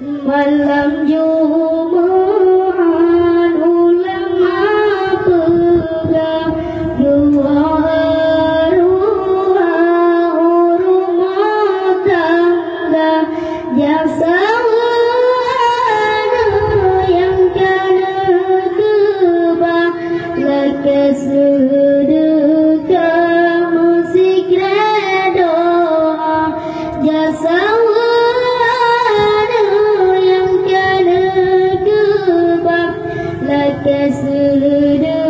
Malam Jumat ulama pegang dua rumah tangga jasa yang kena kebah lekas sedekah musik doa jasa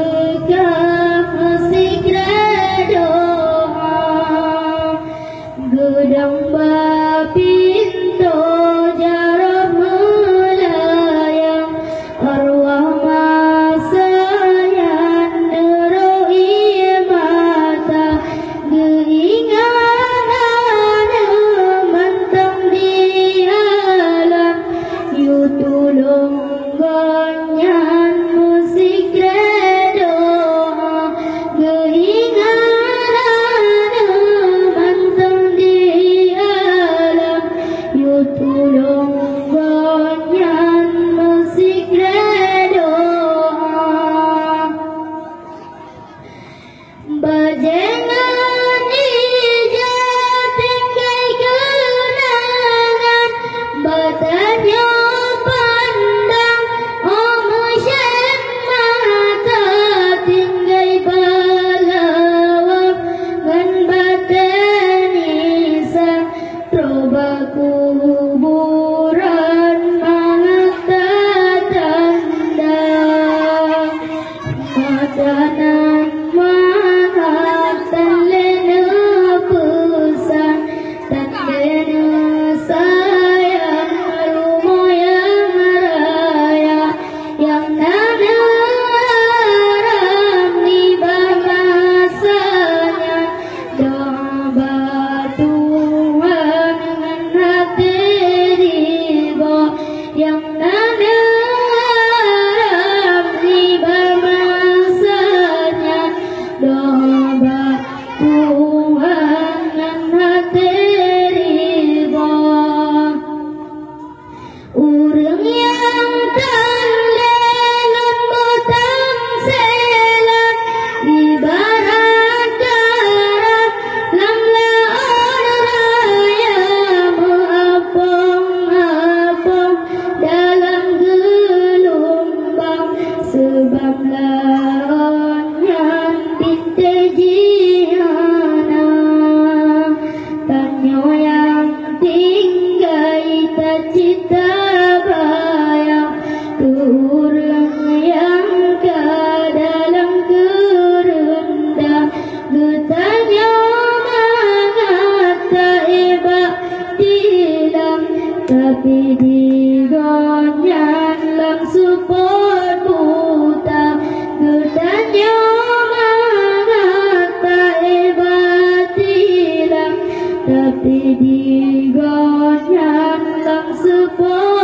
sedekah musik doa gedang bapinto jarah melayang arwah masayan neroi mata keinganan mantang di alam yu tulung gonyan musik doa keinganan mantang di alam yu tulung gonyan musik doa bajengan ijat tingkai kenangan bertanya pandang omusyen mata tinggai balawak ngan batanisa troba kuburan mata tanda makanan mahatan lena pesan tandena sayang lumayan raya yang nadaram di bahasanya doa batuan dengan hati riba yang nadaram di bahasanya doa batuan dengan hati riba urang yang tanglelan botang selan ibarat garam lamlaon raya meapong-apong dalam gelombang sebab laon yang pintejiana tanyo yang tinggai cita bayang turun yang ke dalam kerendam getanya mengata ebak tilam tapi digonyan lam support buta getanya mengata ebak tilam tapi digonyan lam support